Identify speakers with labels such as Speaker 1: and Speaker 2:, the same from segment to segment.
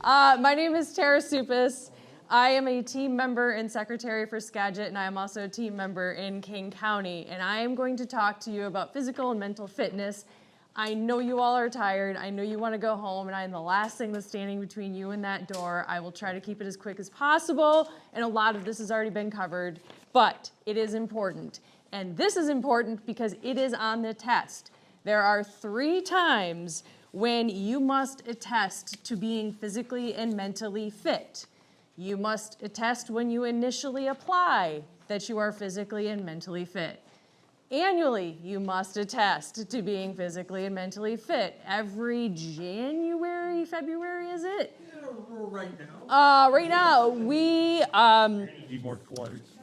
Speaker 1: My name is Tara Suppes. I am a team member and secretary for Skagit, and I am also a team member in King County. And I am going to talk to you about physical and mental fitness. I know you all are tired. I know you want to go home, and I am the last thing that's standing between you and that door. I will try to keep it as quick as possible, and a lot of this has already been covered, but it is important. And this is important because it is on the test. There are 3 times when you must attest to being physically and mentally fit. You must attest when you initially apply that you are physically and mentally fit. Annually, you must attest to being physically and mentally fit. Every January, February, is it?
Speaker 2: Yeah, right now.
Speaker 1: Right now,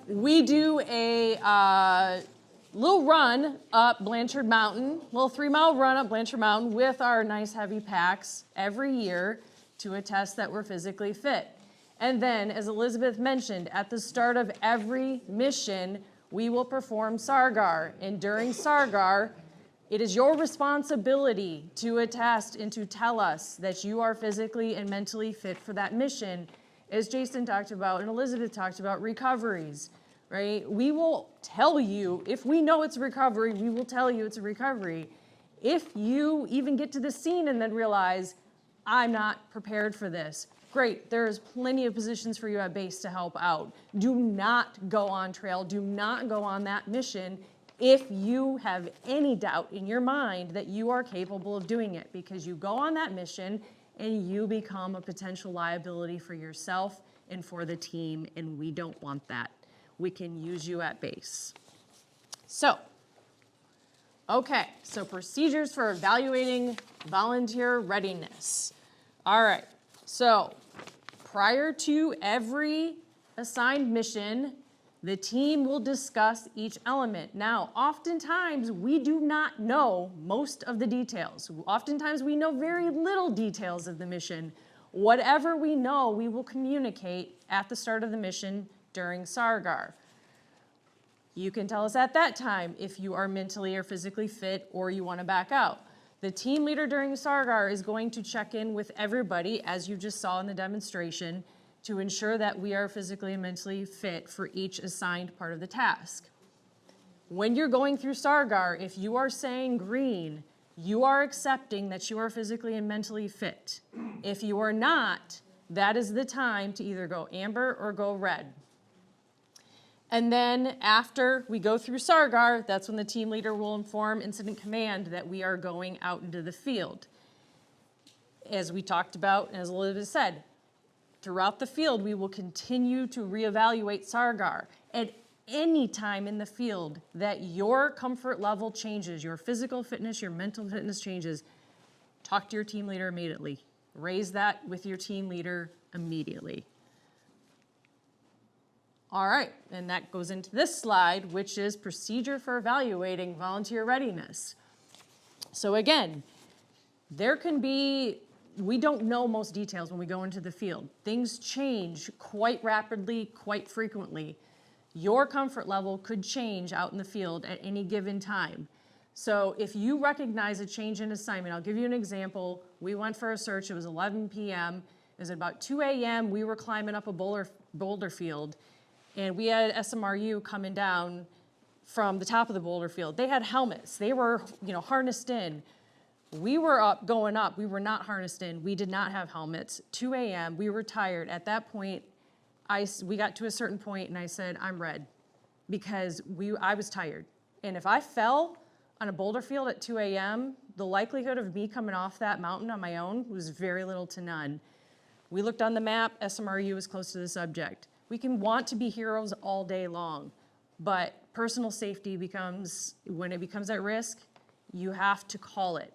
Speaker 1: we do a little run up Blanchard Mountain, little 3-mile run up Blanchard Mountain with our nice heavy packs every year to attest that we're physically fit. And then, as Elizabeth mentioned, at the start of every mission, we will perform Sargar. And during Sargar, it is your responsibility to attest and to tell us that you are physically and mentally fit for that mission. As Jason talked about and Elizabeth talked about, recoveries. Right? We will tell you, if we know it's a recovery, we will tell you it's a recovery. If you even get to the scene and then realize, I'm not prepared for this, great, there's plenty of positions for you at base to help out. Do not go on trail, do not go on that mission if you have any doubt in your mind that you are capable of doing it, because you go on that mission and you become a potential liability for yourself and for the team, and we don't want that. We can use you at base. So procedures for evaluating volunteer readiness. All right, so prior to every assigned mission, the team will discuss each element. Now, oftentimes we do not know most of the details. Oftentimes we know very little details of the mission. Whatever we know, we will communicate at the start of the mission during Sargar. You can tell us at that time if you are mentally or physically fit or you want to back out. The team leader during Sargar is going to check in with everybody, as you just saw in the demonstration, to ensure that we are physically and mentally fit for each assigned part of the task. When you're going through Sargar, if you are saying green, you are accepting that you are physically and mentally fit. If you are not, that is the time to either go amber or go red. And then after we go through Sargar, that's when the team leader will inform Incident Command that we are going out into the field. As we talked about, and as Elizabeth said, throughout the field, we will continue to reevaluate Sargar. At any time in the field that your comfort level changes, your physical fitness, your mental fitness changes, talk to your team leader immediately. Raise that with your team leader immediately. All right, and that goes into this slide, which is procedure for evaluating volunteer readiness. So again, we don't know most details when we go into the field. Things change quite rapidly, quite frequently. Your comfort level could change out in the field at any given time. So if you recognize a change in assignment, I'll give you an example. We went for a search, it was 11 p.m. It was at about 2 a.m. We were climbing up a boulder field, and we had SMRU coming down from the top of the boulder field. They had helmets. They were, harnessed in. We were going up. We were not harnessed in. We did not have helmets. 2 a.m. We were tired. At that point, we got to a certain point, and I said, I'm red, because I was tired. And if I fell on a boulder field at 2 a.m., the likelihood of me coming off that mountain on my own was very little to none. We looked on the map. SMRU was close to the subject. We can want to be heroes all day long, but personal safety when it becomes at risk, you have to call it.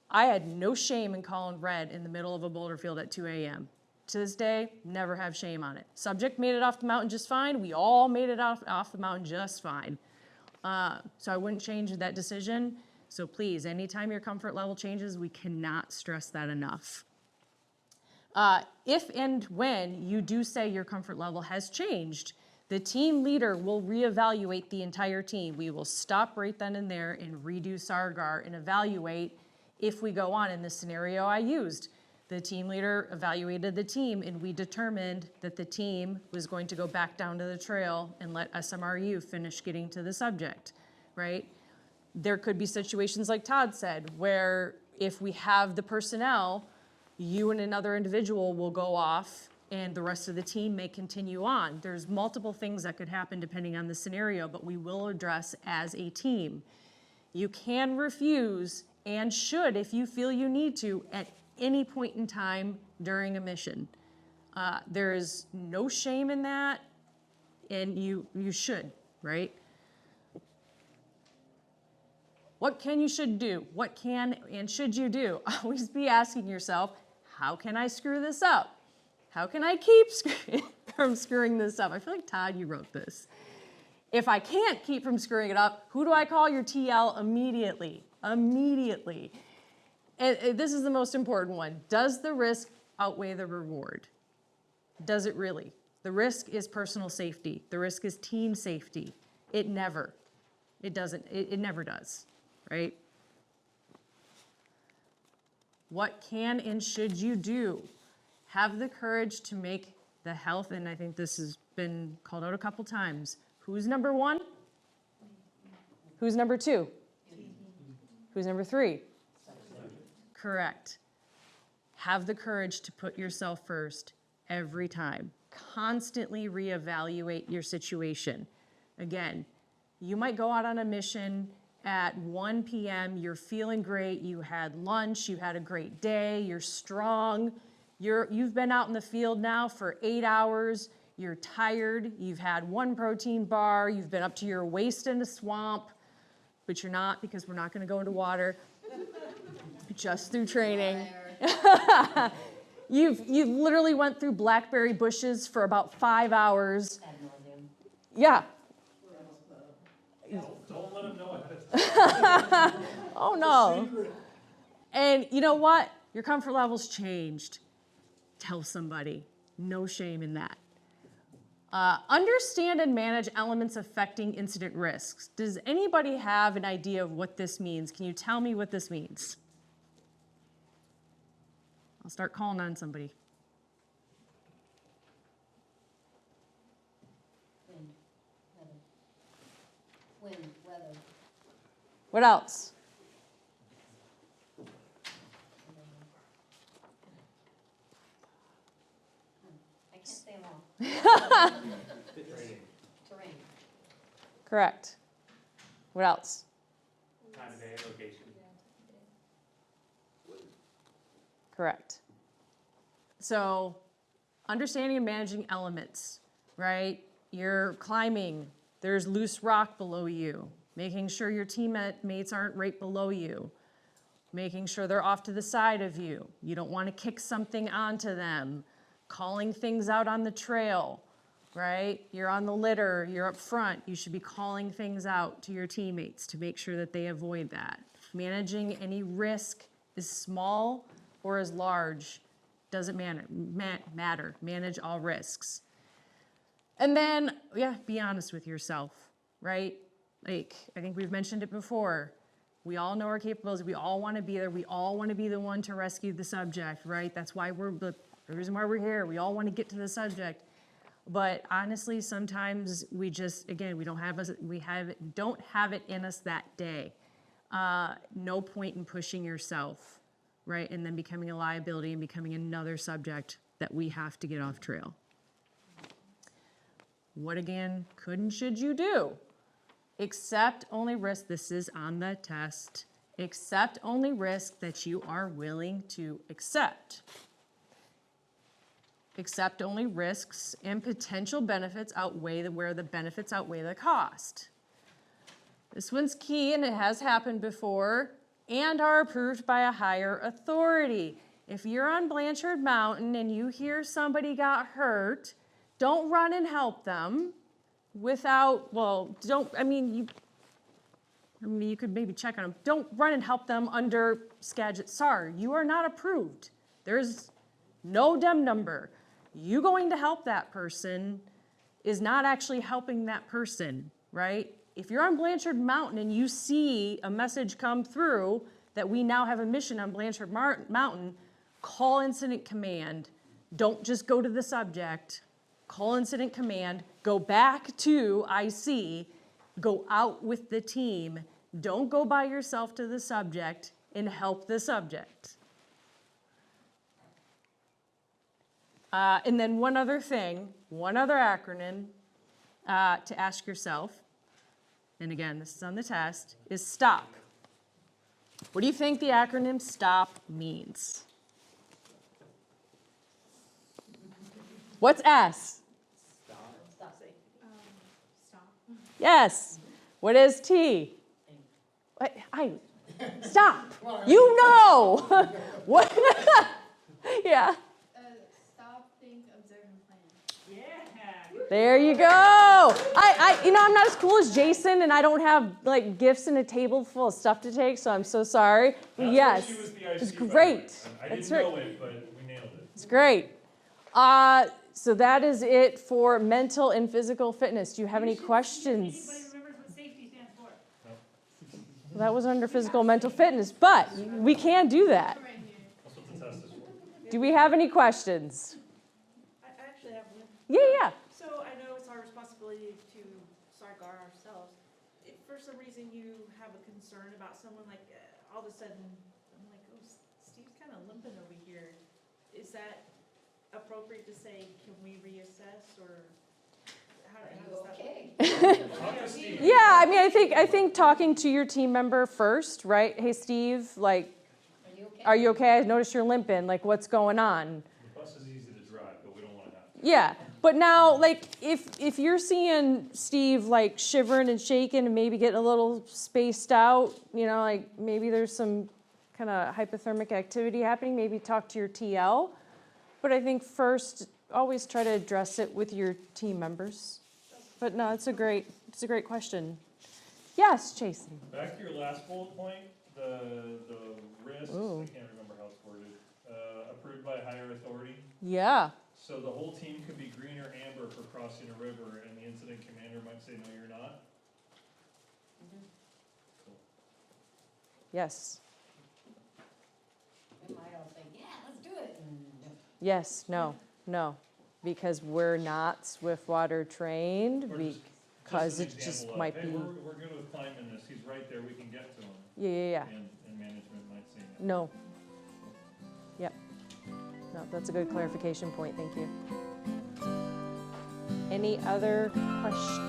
Speaker 1: I had no shame in calling red in the middle of a boulder field at 2 a.m. To this day, never have shame on it. Subject made it off the mountain just fine. We all made it off the mountain just fine. So I wouldn't change that decision. So please, anytime your comfort level changes, we cannot stress that enough. If and when you do say your comfort level has changed, the team leader will reevaluate the entire team. We will stop right then and there and redo Sargar and evaluate if we go on in the scenario I used. The team leader evaluated the team, and we determined that the team was going to go back down to the trail and let SMRU finish getting to the subject, right? There could be situations like Todd said, where if we have the personnel, you and another individual will go off and the rest of the team may continue on. There's multiple things that could happen depending on the scenario, but we will address as a team. You can refuse and should, if you feel you need to, at any point in time during a mission. There is no shame in that, and you should, right? What can you should do? What can and should you do? Always be asking yourself, how can I screw this up? How can I keep from screwing this up? I feel like, Todd, you wrote this. If I can't keep from screwing it up, who do I call? Your TL immediately. Immediately. And this is the most important one. Does the risk outweigh the reward? Does it really? The risk is personal safety. The risk is team safety. It never. It doesn't. It never does, right? What can and should you do? Have the courage to make the health, and I think this has been called out a couple times. Who's number one? Who's number two? Who's number three? Correct. Have the courage to put yourself first every time. Constantly reevaluate your situation. Again, you might go out on a mission at 1 p.m., you're feeling great, you had lunch, you had a great day, you're strong, you've been out in the field now for 8 hours, you're tired, you've had 1 protein bar, you've been up to your waist in the swamp, but you're not because we're not gonna go into water, just through training. You've literally went through blackberry bushes for about 5 hours. Yeah.
Speaker 2: Don't let them know ahead of time.
Speaker 1: Oh no. And you know what? Your comfort level's changed. Tell somebody. No shame in that. Understand and manage elements affecting incident risks. Does anybody have an idea of what this means? Can you tell me what this means? I'll start calling on somebody.
Speaker 3: Wind, weather.
Speaker 1: What else?
Speaker 3: I can't say them all. Terrain.
Speaker 1: Correct. What else?
Speaker 2: Time of day, location.
Speaker 1: Correct. So, understanding and managing elements, right? You're climbing, there's loose rock below you, making sure your teammates aren't right below you, making sure they're off to the side of you. You don't want to kick something onto them, calling things out on the trail, right? You're on the litter, you're up front, you should be calling things out to your teammates to make sure that they avoid that. Managing any risk is small or as large, doesn't matter. Manage all risks. And then, be honest with yourself, right? Like, I think we've mentioned it before. We all know our capabilities. We all want to be there. We all want to be the one to rescue the subject, right? That's why the reason why we're here. We all want to get to the subject. But honestly, sometimes we just, again, we don't have it in us that day. No point in pushing yourself, right? And then becoming a liability and becoming another subject that we have to get off trail. What again could and should you do? Accept only risk, this is on the test, accept only risk that you are willing to accept. Accept only risks and potential benefits outweigh where the benefits outweigh the cost. This one's key and it has happened before, and are approved by a higher authority. If you're on Blanchard Mountain and you hear somebody got hurt, don't run and help them without, you could maybe check on them. Don't run and help them under Skagit SAR. You are not approved. There's no DEM number. You going to help that person is not actually helping that person, right? If you're on Blanchard Mountain and you see a message come through that we now have a mission on Blanchard Mountain, call incident command. Don't just go to the subject. Call incident command, go back to IC, go out with the team. Don't go by yourself to the subject and help the subject. And then one other thing, one other acronym to ask yourself, and again, this is on the test, is STOP. What do you think the acronym STOP means? What's S?
Speaker 3: Stop.
Speaker 4: Stop.
Speaker 1: Yes. What is T? Stop. You know. What? Yeah.
Speaker 4: Stop, think, observe, and plan.
Speaker 1: There you go. I'm not as cool as Jason, and I don't have like gifts and a table full of stuff to take, so I'm so sorry.
Speaker 2: That's
Speaker 1: Yes,
Speaker 2: why she was the IC,
Speaker 1: it's
Speaker 2: by the way.
Speaker 1: great.
Speaker 2: I
Speaker 1: That's
Speaker 2: didn't
Speaker 1: right.
Speaker 2: know it, but we nailed it.
Speaker 1: It's great. So that is it for mental and physical fitness. Do you have any questions?
Speaker 5: Anybody remembers what safety stands for?
Speaker 1: Well, that was under physical and mental fitness, but we can do that.
Speaker 4: Right here.
Speaker 2: That's what the test is for.
Speaker 1: Do we have any questions?
Speaker 5: I actually have one.
Speaker 1: Yeah.
Speaker 5: So I know it's our responsibility to guard ourselves. If for some reason you have a concern about someone, like all of a sudden, I'm like, oh, Steve's kind of limping over here. Is that appropriate to say, can we reassess, or how does that work?
Speaker 3: Okay.
Speaker 2: Talk to Steve.
Speaker 1: Yeah, I mean, I think talking to your team member first, right? Hey, Steve, like,
Speaker 3: Are you okay?
Speaker 1: are you okay? I noticed you're limping. Like, what's going on?
Speaker 2: The bus is easy to drive, but we don't want to have to.
Speaker 1: Yeah, but now, like, if you're seeing Steve, like, shivering and shaking and maybe getting a little spaced out, like, maybe there's some kind of hypothermic activity happening, maybe talk to your TL. But I think first, always try to address it with your team members. But no, it's a great question. Yes, Jason.
Speaker 2: Back to your last bullet point, the risks,
Speaker 1: Ooh.
Speaker 2: I can't remember how it's worded, approved by higher authority.
Speaker 1: Yeah.
Speaker 2: So the whole team could be green or amber for crossing a river, and the incident commander might say, no, you're not.
Speaker 1: Yes.
Speaker 3: We might all say, yeah, let's do it. And
Speaker 1: Yes. No. Because we're not Swiftwater trained.
Speaker 2: Or just
Speaker 1: Because
Speaker 2: an
Speaker 1: it just
Speaker 2: example of,
Speaker 1: might
Speaker 2: hey,
Speaker 1: be.
Speaker 2: we're good with climbing this, he's right there, we can get to him.
Speaker 1: Yeah.
Speaker 2: And management might say
Speaker 1: No.
Speaker 2: no.
Speaker 1: Yep. No, that's a good clarification point. Thank you. Any other questions?